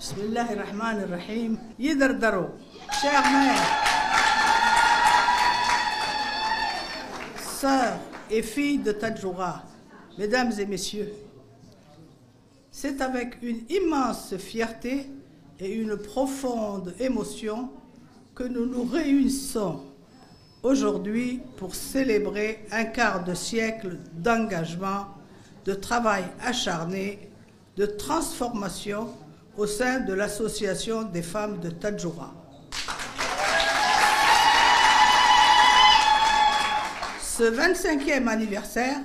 Bismillahirrahmanirrahim. Yidardaro, chers mères, sœurs et filles de Tadjoura, mesdames et messieurs, c'est avec une immense fierté et une profonde émotion que nous nous réunissons aujourd'hui pour célébrer un quart de siècle d'engagement, de travail acharné, de transformation au sein de l'Association des femmes de Tadjoura. Ce 25e anniversaire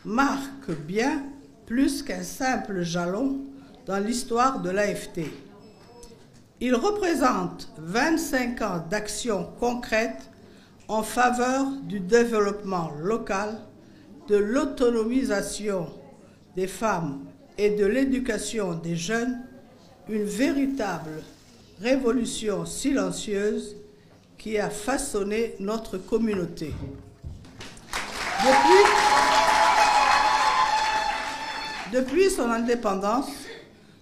marque bien plus qu'un simple jalon dans l'histoire de l'AFT. Il représente 25 ans d'action concrète en faveur du développement local, de l'autonomisation des femmes et de l'éducation des jeunes, une véritable révolution silencieuse qui a façonné notre communauté. Depuis son indépendance,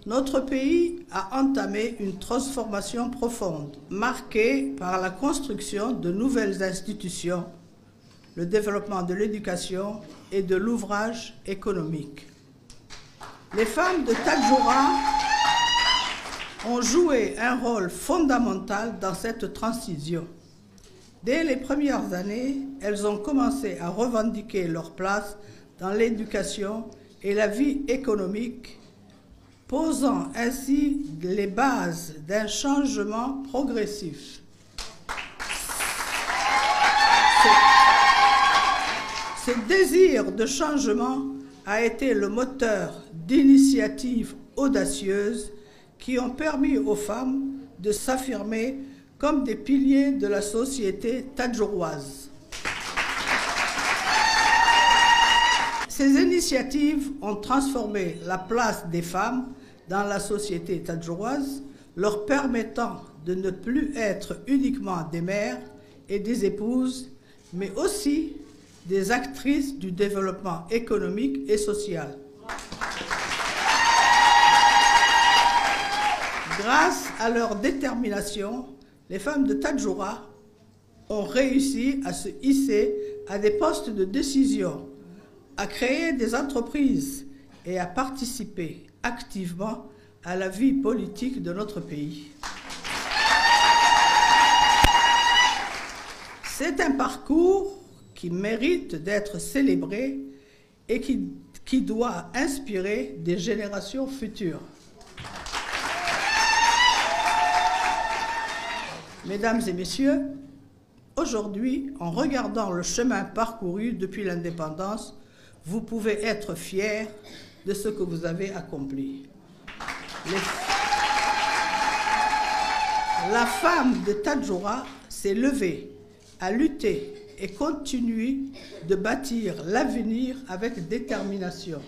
notre pays a entamé une transformation profonde, marquée par la construction de nouvelles institutions, le développement de l'éducation et de l'ouvrage économique. Les femmes de Tadjoura ont joué un rôle fondamental dans cette transition. Dès les premières années, elles ont commencé à revendiquer leur place dans l'éducation et la vie économique, posant ainsi les bases d'un changement progressif. Ce désir de changement a été le moteur d'initiatives audacieuses qui ont permis aux femmes de s'affirmer comme des piliers de la société tadjouroise. Ces initiatives ont transformé la place des femmes dans la société tadjouroise, leur permettant de ne plus être uniquement des mères et des épouses, mais aussi des actrices du développement économique et social. Grâce à leur détermination, les femmes de Tadjoura ont réussi à se hisser à des postes de décision, à créer des entreprises et à participer activement à la vie politique de notre pays. C'est un parcours qui mérite d'être célébré et qui doit inspirer des générations futures. Mesdames et messieurs, aujourd'hui, en regardant le chemin parcouru depuis l'indépendance, vous pouvez être fiers de ce que vous avez accompli. La femme de Tadjoura s'est levée, a lutté et continue de bâtir l'avenir avec détermination.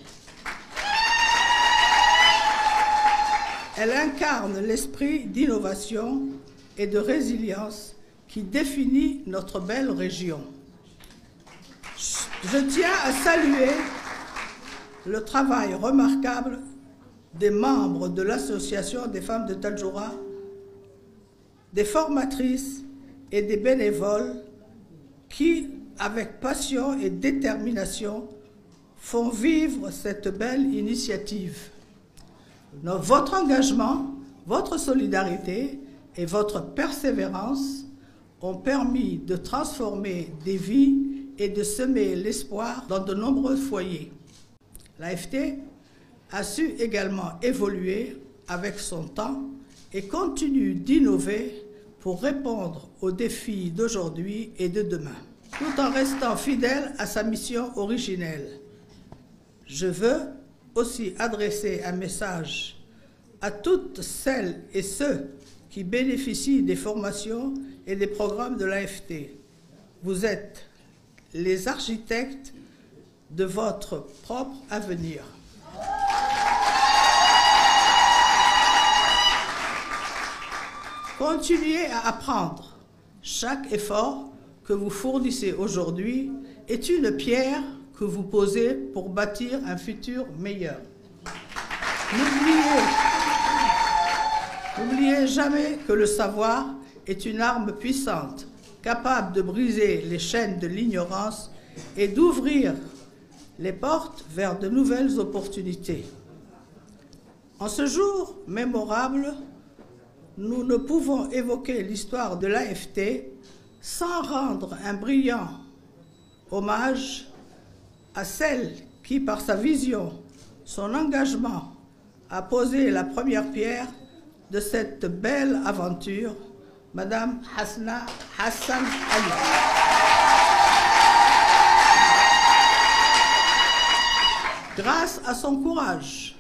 Elle incarne l'esprit d'innovation et de résilience qui définit notre belle région. Je tiens à saluer le travail remarquable des membres de l'Association des femmes de Tadjoura, des formatrices et des bénévoles qui, avec passion et détermination, font vivre cette belle initiative. Votre engagement, votre solidarité et votre persévérance ont permis de transformer des vies et de semer l'espoir dans de nombreux foyers. L'AFT a su également évoluer avec son temps et continue d'innover pour répondre aux défis d'aujourd'hui et de demain, tout en restant fidèle à sa mission originelle. Je veux aussi adresser un message à toutes celles et ceux qui bénéficient des formations et des programmes de l'AFT. Vous êtes les architectes de votre propre avenir. Continuez à apprendre. Chaque effort que vous fournissez aujourd'hui est une pierre que vous posez pour bâtir un futur meilleur. jamais que le savoir est une arme puissante, capable de briser les chaînes de l'ignorance et d'ouvrir les portes vers de nouvelles opportunités. En ce jour mémorable, nous ne pouvons évoquer l'histoire de l'AFT sans rendre un brillant hommage à celle qui, par sa vision, son engagement, a posé la première pierre de cette belle aventure, Madame Hasna Hassan Ali. Grâce à son courage,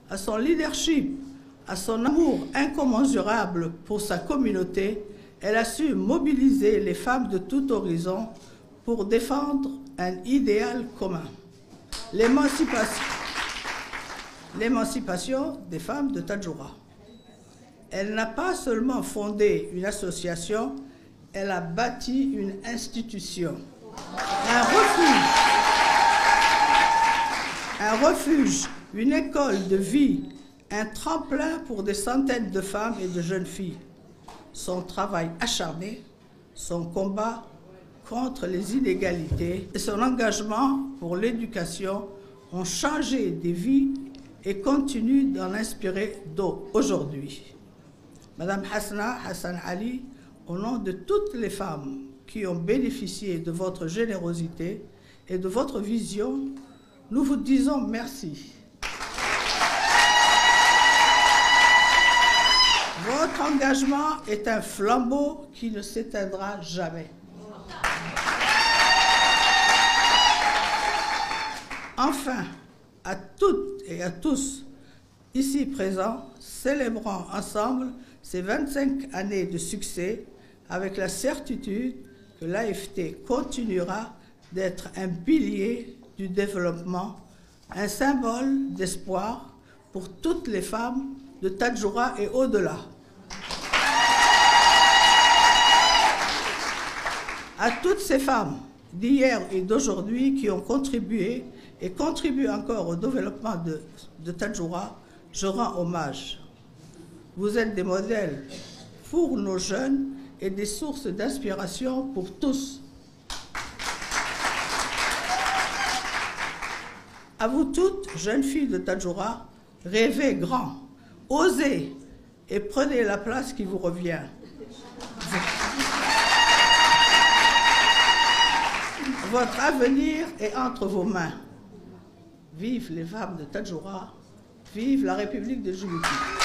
à son leadership, à son amour incommensurable pour sa communauté, elle a su mobiliser les femmes de tout horizon pour défendre un idéal commun, l'émancipation des femmes de Tadjoura. Elle n'a pas seulement fondé une association, elle a bâti une institution, un refuge, une école de vie, un tremplin pour des centaines de femmes et de jeunes filles. Son travail acharné, son combat contre les inégalités et son engagement pour l'éducation ont changé des vies et continuent d'en inspirer d'autres aujourd'hui. Madame Hasna Hassan Ali, au nom de toutes les femmes qui ont bénéficié de votre générosité et de votre vision, nous vous disons merci. Votre engagement est un flambeau qui ne s'éteindra jamais. Enfin, à toutes et à tous ici présents, célébrons ensemble ces 25 années de succès avec la certitude que l'AFT continuera d'être un pilier du développement, un symbole d'espoir pour toutes les femmes de Tadjoura et au-delà. À toutes ces femmes d'hier et d'aujourd'hui qui ont contribué et contribuent encore au développement de Tadjoura, je rends hommage. Vous êtes des modèles pour nos jeunes et des sources d'inspiration pour tous. À vous toutes, jeunes filles de Tadjoura, rêvez grand, osez et prenez la place qui vous revient. Votre avenir est entre vos mains. Vive les femmes de Tadjoura, vive la République de Djibouti.